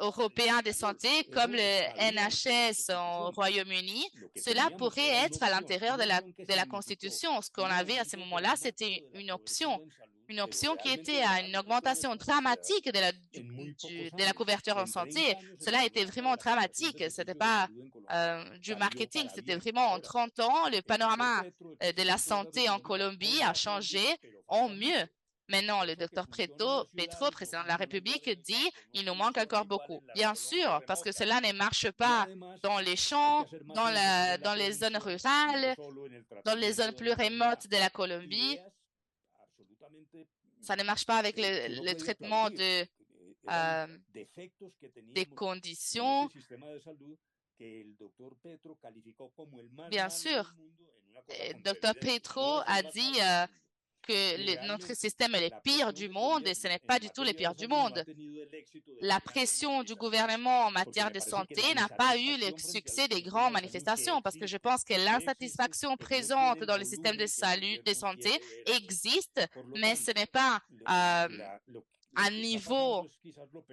européen de santé comme le NHS au Royaume-Uni, cela pourrait être à l'intérieur de la Constitution. Ce qu'on avait à ce moment-là, c'était une option qui était à une augmentation dramatique de la couverture en santé. Cela était vraiment dramatique. Ce n'était pas du marketing, c'était vraiment en 30 ans, le panorama de la santé en Colombie a changé en mieux. Maintenant, le docteur Petro, président de la République, dit qu'il nous manque encore beaucoup. Bien sûr, parce que cela ne marche pas dans les champs, dans les zones rurales, dans les zones plus remotes de la Colombie. Ça ne marche pas avec le traitement des conditions. Bien sûr, Dr Petro a dit que notre système est le pire du monde et ce n'est pas du tout le pire du monde. La pression du gouvernement en matière de santé n'a pas eu le succès des grandes manifestations parce que je pense que l'insatisfaction présente dans le système de santé existe, mais ce n'est pas un niveau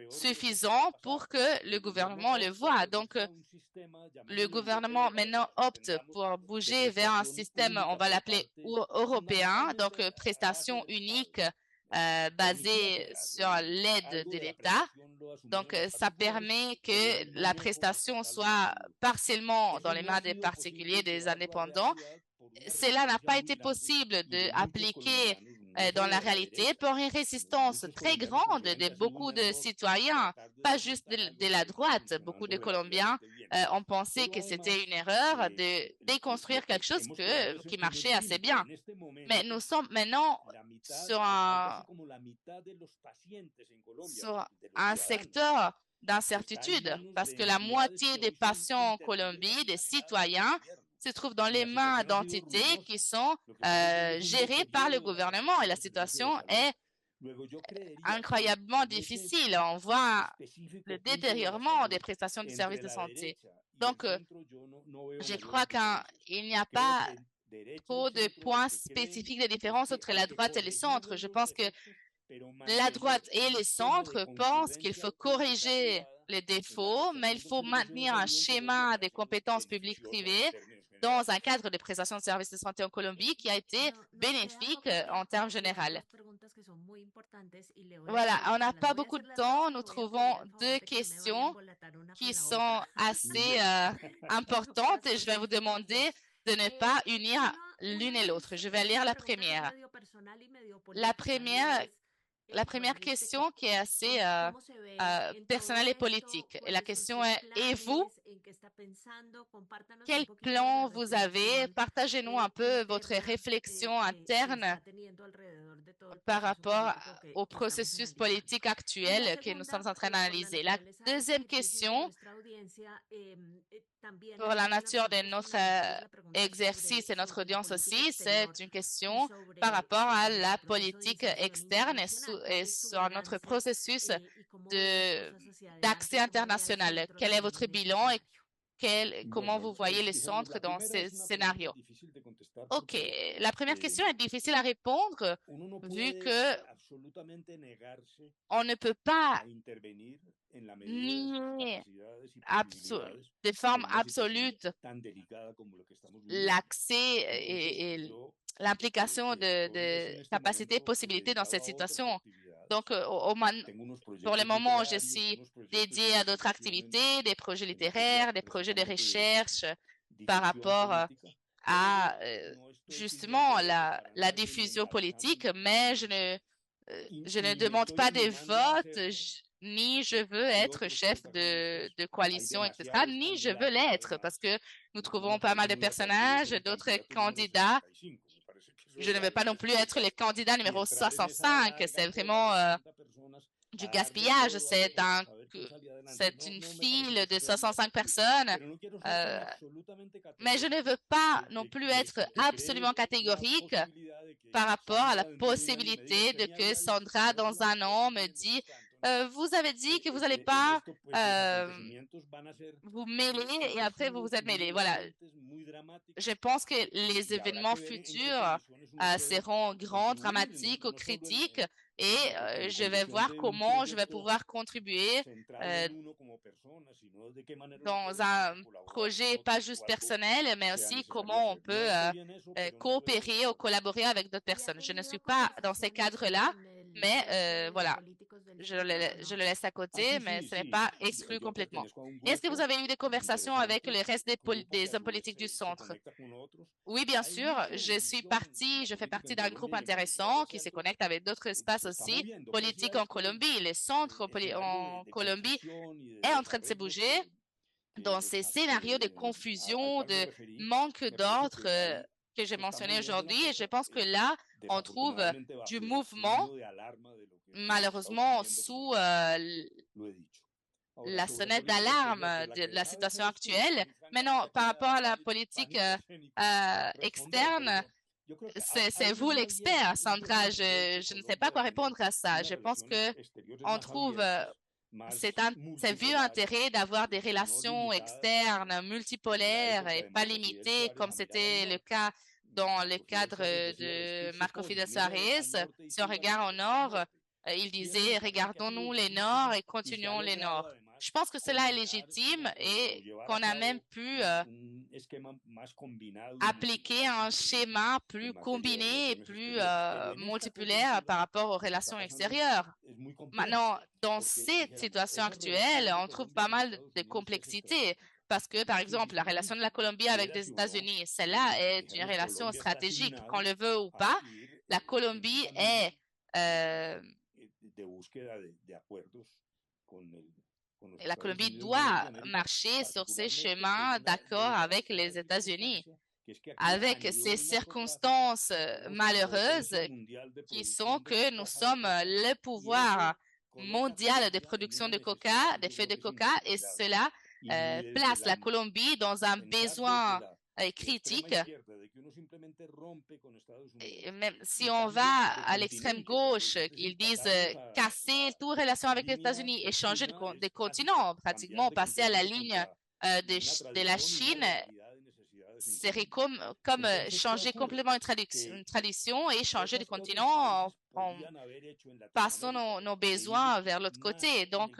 suffisant pour que le gouvernement le voie. Donc, le gouvernement maintenant opte pour bouger vers un système, on va l'appeler européen, donc prestation unique basée sur l'aide de l'État. Donc, ça permet que la prestation soit partiellement dans les mains des particuliers, des indépendants. Cela n'a pas été possible d'appliquer dans la réalité pour une résistance très grande de beaucoup de citoyens, pas juste de la droite. Beaucoup de Colombiens ont pensé que c'était une erreur de déconstruire quelque chose qui marchait assez bien. Mais nous sommes maintenant sur un secteur d'incertitude parce que la moitié des patients en Colombie, des citoyens, se trouvent dans les mains d'entités qui sont gérées par le gouvernement et la situation est incroyablement difficile. On voit le détérioration des prestations de services de santé. Donc, je crois qu'il n'y a pas trop de points spécifiques de différence entre la droite et le centre. Je pense que la droite et le centre pensent qu'il faut corriger les défauts, mais il faut maintenir un schéma des compétences publiques-privées dans un cadre de prestation de services de santé en Colombie qui a été bénéfique en termes généraux. Voilà, on n'a pas beaucoup de temps. Nous trouvons 2 questions qui sont assez importantes et je vais vous demander de ne pas unir l'une et l'autre. Je vais lire la première. La première question qui est assez personnelle et politique. Et la question est, et vous, Quel plan vous avez? Partagez-nous un peu votre réflexion interne par rapport au processus politique actuel que nous sommes en train d'analyser. La deuxième question, pour la nature de notre exercice et notre audience aussi, c'est une question par rapport à la politique externe et sur notre processus d'accès international. Quel est votre bilan et comment vous voyez les centres dans ces scénarios? OK, la première question est difficile à répondre vu que on ne peut pas nier de forme absolue l'accès et l'implication de capacités et possibilités dans cette situation. Donc, pour le moment, je suis dédiée à d'autres activités, des projets littéraires, des projets de recherche par rapport à justement la diffusion politique, mais je ne demande pas des votes, ni je veux être chef de coalition, etc., ni je veux l'être, parce que nous trouvons pas mal de personnages, d'autres candidats. Je ne veux pas non plus être le candidat numéro 65. C'est vraiment du gaspillage. C'est une file de 65 personnes. Mais je ne veux pas non plus être absolument catégorique par rapport à la possibilité de que Sandra, dans un an, me dit vous avez dit que vous n'allez pas vous mêler et après vous vous êtes mêlé. Voilà. Je pense que les événements futurs seront grands, dramatiques ou critiques et je vais voir comment je vais pouvoir contribuer dans un projet pas juste personnel, mais aussi comment on peut coopérer ou collaborer avec d'autres personnes. Je ne suis pas dans ces cadres-là, mais voilà. Je le laisse à côté, mais ce n'est pas exclu complètement. Est-ce que vous avez eu des conversations avec le reste des hommes politiques du centre? Oui, bien sûr. Je fais partie d'un groupe intéressant qui se connecte avec d'autres espaces aussi politiques en Colombie. Le centre en Colombie est en train de se bouger dans ces scénarios de confusion, de manque d'ordre que j'ai mentionné aujourd'hui. Et je pense que là, on trouve du mouvement, malheureusement, sous la sonnette d'alarme de la situation actuelle. Maintenant, par rapport à la politique externe, c'est vous l'expert, Sandra. Je ne sais pas quoi répondre à ça. Je pense que on trouve c'est vieux intérêt d'avoir des relations externes multipolaires et pas limitées comme c'était le cas dans le cadre de Marco Fidel Suárez. Si on regarde au nord, il disait regardons-nous les nords et continuons les nords. Je pense que cela est légitime et qu'on a même pu appliquer un schéma plus combiné et plus multipolaire par rapport aux relations extérieures. Maintenant, dans cette situation actuelle, on trouve pas mal de complexité parce que, par exemple, la relation de la Colombie avec les États-Unis, celle-là est une relation stratégique, qu'on le veut ou pas. La Colombie est la Colombie doit marcher sur ces chemins d'accord avec les États-Unis, avec ces circonstances malheureuses qui sont que nous sommes le pouvoir mondial de production de coca, des feuilles de coca, et cela place la Colombie dans un besoin critique. Et même si on va à l'extrême gauche, ils disent casser toute relation avec les États-Unis et changer de continent, pratiquement passer à la ligne de la Chine, serait comme changer complètement une tradition et changer de continent en passant nos besoins vers l'autre côté. Donc,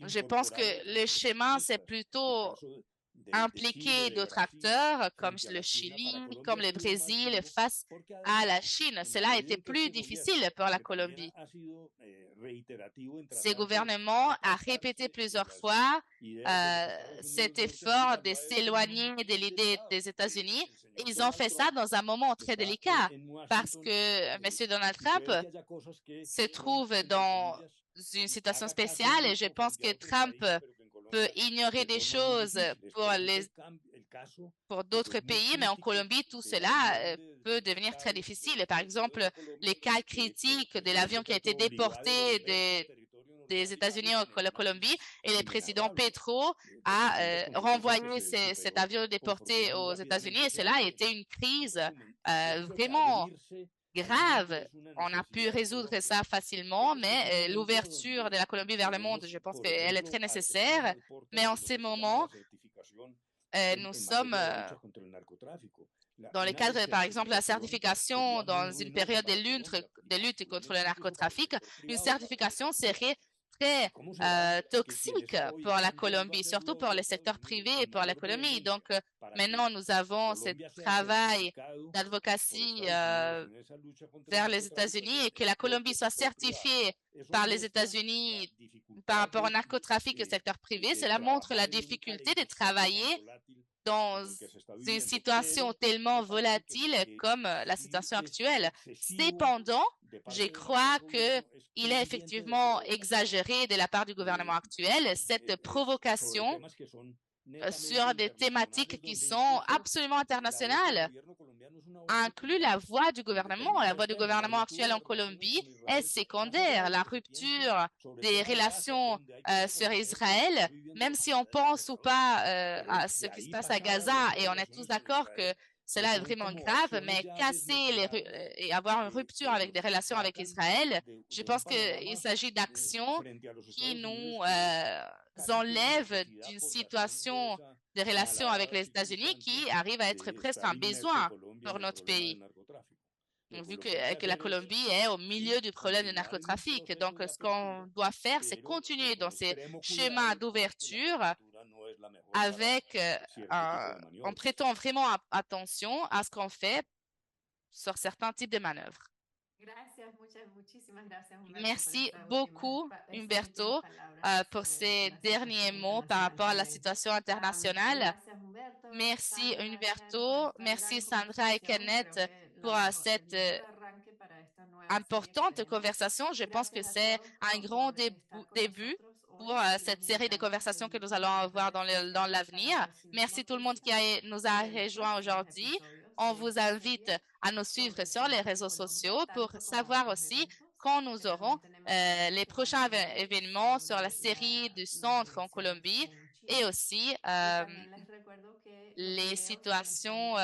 je pense que le chemin, c'est plutôt impliquer d'autres acteurs comme le Chili, comme le Brésil face à la Chine. Cela a été plus difficile pour la Colombie. Ce gouvernement a répété plusieurs fois cet effort de s'éloigner de l'idée des États-Unis. Ils ont fait ça dans un moment très délicat parce que M. Donald Trump se trouve dans une situation spéciale et je pense que Trump peut ignorer des choses pour d'autres pays, mais en Colombie, tout cela peut devenir très difficile. Par exemple, les cas critiques de l'avion qui a été déporté des États-Unis en Colombie et le président Petro a renvoyé cet avion déporté aux États-Unis et cela a été une crise vraiment grave. On a pu résoudre ça facilement, mais l'ouverture de la Colombie vers le monde, je pense qu'elle est très nécessaire. Mais en ce moment, nous sommes dans le cadre, par exemple, de la certification dans une période de lutte contre le narcotrafic. Une certification serait très toxique pour la Colombie, surtout pour le secteur privé et pour l'économie. Donc, maintenant, nous avons ce travail d'advocacy vers les États-Unis et que la Colombie soit certifiée par les États-Unis par rapport au narcotrafic et au secteur privé. Cela montre la difficulté de travailler dans une situation tellement volatile comme la situation actuelle. Cependant, je crois qu'il est effectivement exagéré de la part du gouvernement actuel cette provocation sur des thématiques qui sont absolument internationales, inclut la voix du gouvernement. La voix du gouvernement actuel en Colombie est secondaire. La rupture des relations sur Israël, même si on pense ou pas à ce qui se passe à Gaza, et on est tous d'accord que cela est vraiment grave, mais casser et avoir une rupture avec des relations avec Israël, je pense qu'il s'agit d'actions qui nous enlèvent d'une situation de relations avec les États-Unis qui arrive à être presque un besoin pour notre pays, vu que la Colombie est au milieu du problème du narcotrafic. Donc, ce qu'on doit faire, c'est continuer dans ces chemins d'ouverture avec, en prêtant vraiment attention à ce qu'on fait sur certains types de manœuvres. Merci beaucoup, Humberto, pour ces derniers mots par rapport à la situation internationale. Merci, Humberto. Merci, Sandra et Kenneth, pour cette importante conversation. Je pense que c'est un grand début pour cette série de conversations que nous allons avoir dans l'avenir. Merci tout le monde qui nous a rejoints aujourd'hui. On vous invite à nous suivre sur les réseaux sociaux pour savoir aussi quand nous aurons les prochains événements sur la série du centre en Colombie et aussi les situations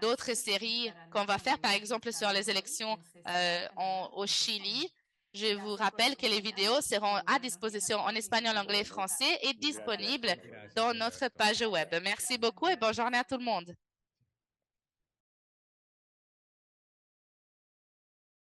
d'autres séries qu'on va faire, par exemple sur les élections au Chili. Je vous rappelle que les vidéos seront à disposition en espagnol, anglais et français et disponibles dans notre page web. Merci beaucoup et bonne journée à tout le monde.